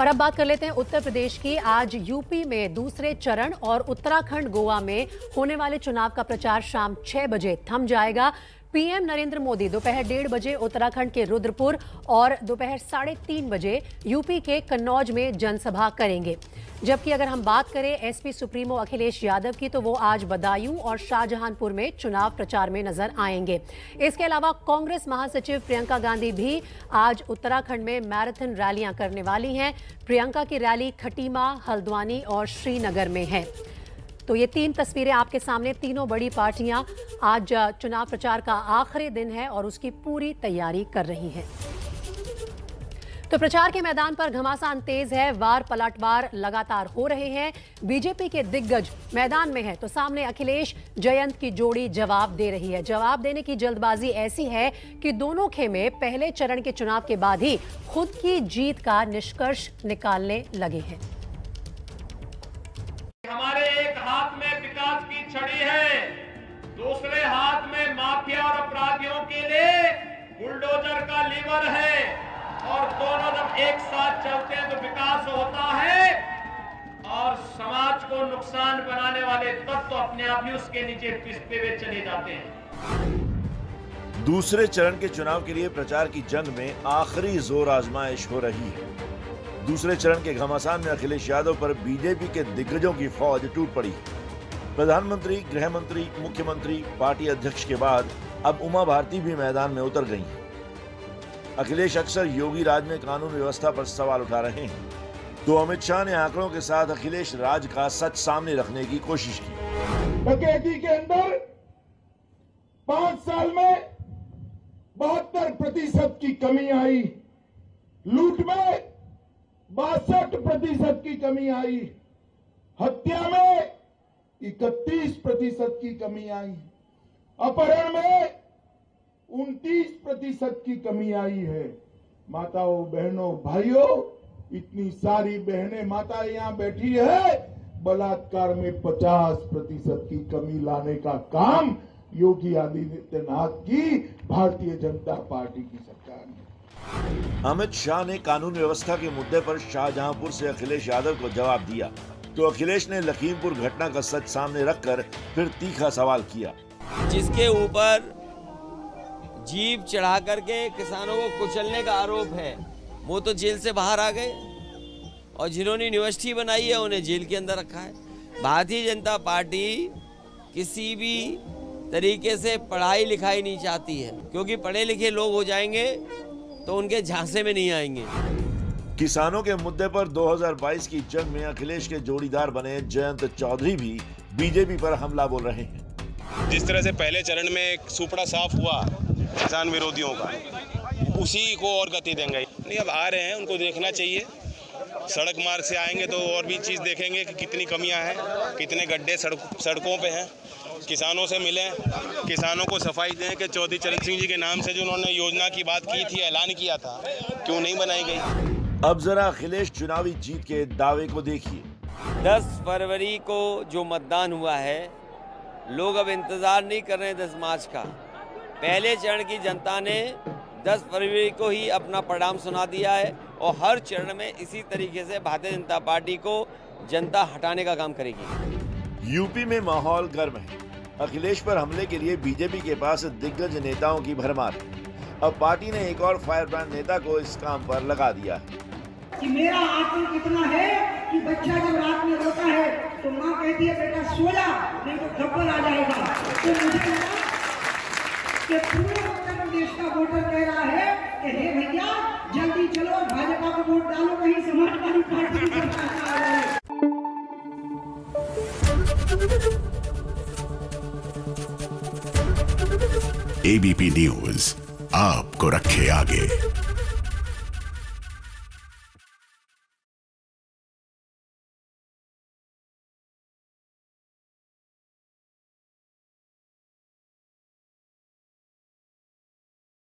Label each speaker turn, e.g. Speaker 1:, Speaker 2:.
Speaker 1: और अब बात कर लेते हैं उत्तर प्रदेश की। आज यूपी में दूसरे चरण और उत्तराखंड गोवा में होने वाले चुनाव का प्रचार शाम 6 बजे थम जाएगा। पीएम नरेंद्र मोदी दोपहर 1:30 बजे उत्तराखंड के रुद्रपुर और दोपहर 3:30 बजे यूपी के कन्नौज में जनसभा करेंगे। जबकि अगर हम बात करें एसपी सुप्रीमो अखिलेश यादव की, तो वो आज बदायूं और शाहजहांपुर में चुनाव प्रचार में नजर आएंगे। इसके अलावा कांग्रेस महासचिव प्रियंका गांधी भी आज उत्तराखंड में मैराथन रैलियां करने वाली हैं। प्रियंका की रैली खटीमा, हल्द्वानी और श्रीनगर में है। तो ये 3 तस्वीरें आपके सामने। तीनों बड़ी पार्टियां आज चुनाव प्रचार का आखिरी दिन है और उसकी पूरी तैयारी कर रही हैं। तो प्रचार के मैदान पर घमासान तेज है, वार पलटवार लगातार हो रहे हैं। बीजेपी के दिग्गज मैदान में है तो सामने अखिलेश जयंत की जोड़ी जवाब दे रही है। जवाब देने की जल्दबाजी ऐसी है कि दोनों खेमे पहले चरण के चुनाव के बाद ही खुद की जीत का निष्कर्ष निकालने लगे हैं।
Speaker 2: हमारे एक हाथ में विकास की छड़ी है, दूसरे हाथ में माफिया और अपराधियों के लिए बुलडोजर का लीवर है, और दोनों जब एक साथ चलते हैं तो विकास होता है और समाज को नुकसान बनाने वाले तत्व तो अपने आप ही उसके नीचे पिसते हुए चले जाते हैं।
Speaker 3: दूसरे चरण के चुनाव के लिए प्रचार की जंग में आखिरी जोर आजमाइश हो रही है। दूसरे चरण के घमासान में अखिलेश यादव पर बीजेपी के दिग्गजों की फौज टूट पड़ी। प्रधानमंत्री, गृह मंत्री, मुख्यमंत्री, पार्टी अध्यक्ष के बाद अब उमा भारती भी मैदान में उतर गई हैं। अखिलेश अक्सर योगी राज में कानून व्यवस्था पर सवाल उठा रहे हैं, तो अमित शाह ने आंकड़ों के साथ अखिलेश राज का सच सामने रखने की कोशिश की।
Speaker 4: डकैती के अंदर 5 साल में 72% की कमी आई, लूट में 62% की कमी आई, हत्या में 31% की कमी आई, अपहरण में 29% की कमी आई है। माताओं, बहनों, भाइयों, इतनी सारी बहनें माता यहां बैठी है, बलात्कार में 50% की कमी लाने का काम योगी आदित्यनाथ की भारतीय जनता पार्टी की सरकार ने।
Speaker 3: अमित शाह ने कानून व्यवस्था के मुद्दे पर शाहजहांपुर से अखिलेश यादव को जवाब दिया, तो अखिलेश ने लखीमपुर घटना का सच सामने रखकर फिर तीखा सवाल किया।
Speaker 5: जिसके ऊपर जीप चढ़ा करके किसानों को कुचलने का आरोप है, वो तो जेल से बाहर आ गए, और जिन्होंने यूनिवर्सिटी बनाई है उन्हें जेल के अंदर रखा है। भारतीय जनता पार्टी किसी भी तरीके से पढ़ाई लिखाई नहीं चाहती है, क्योंकि पढ़े लिखे लोग हो जाएंगे तो उनके झांसे में नहीं आएंगे।
Speaker 3: किसानों के मुद्दे पर 2022 की जंग में अखिलेश के जोड़ीदार बने जयंत चौधरी भी बीजेपी पर हमला बोल रहे हैं।
Speaker 6: जिस तरह से पहले चरण में एक सुपड़ा साफ हुआ किसान विरोधियों का, उसी को और गति देंगे। नहीं, अब आ रहे हैं, उनको देखना चाहिए। सड़क मार्ग से आएंगे तो और भी चीज़ देखेंगे कि कितनी कमियां हैं, कितने गड्ढे सड़कों पे हैं। किसानों से मिलें, किसानों को सफाई दें कि चौधरी चरण सिंह जी के नाम से जो उन्होंने योजना की बात की थी, ऐलान किया था, क्यों नहीं बनाई गई।
Speaker 3: अब जरा अखिलेश चुनावी जीत के दावे को देखिए।
Speaker 5: 10 फरवरी को जो मतदान हुआ है, लोग अब इंतजार नहीं कर रहे हैं 10 मार्च का। पहले चरण की जनता ने 10 फरवरी को ही अपना परिणाम सुना दिया है, और हर चरण में इसी तरीके से भारतीय जनता पार्टी को जनता हटाने का काम करेगी।
Speaker 3: यूपी में माहौल गर्म है। अखिलेश पर हमले के लिए बीजेपी के पास दिग्गज नेताओं की भरमार है। अब पार्टी ने एक और फायर ब्रांड नेता को इस काम पर लगा दिया है।
Speaker 7: कि मेरा आंकड़ कितना है कि बच्चा जब रात में रोता है तो माँ कहती है बेटा सो जा, नहीं तो थप्पड़ आ जाएगा। तो मुझे लगा कि पूरे उत्तर प्रदेश का वोटर कह रहा है कि हे भैया जल्दी चलो और भाजपा को वोट डालो, कहीं समाजवादी पार्टी की सरकार आ जाए।
Speaker 8: एबीपी न्यूज आपको रखे आगे।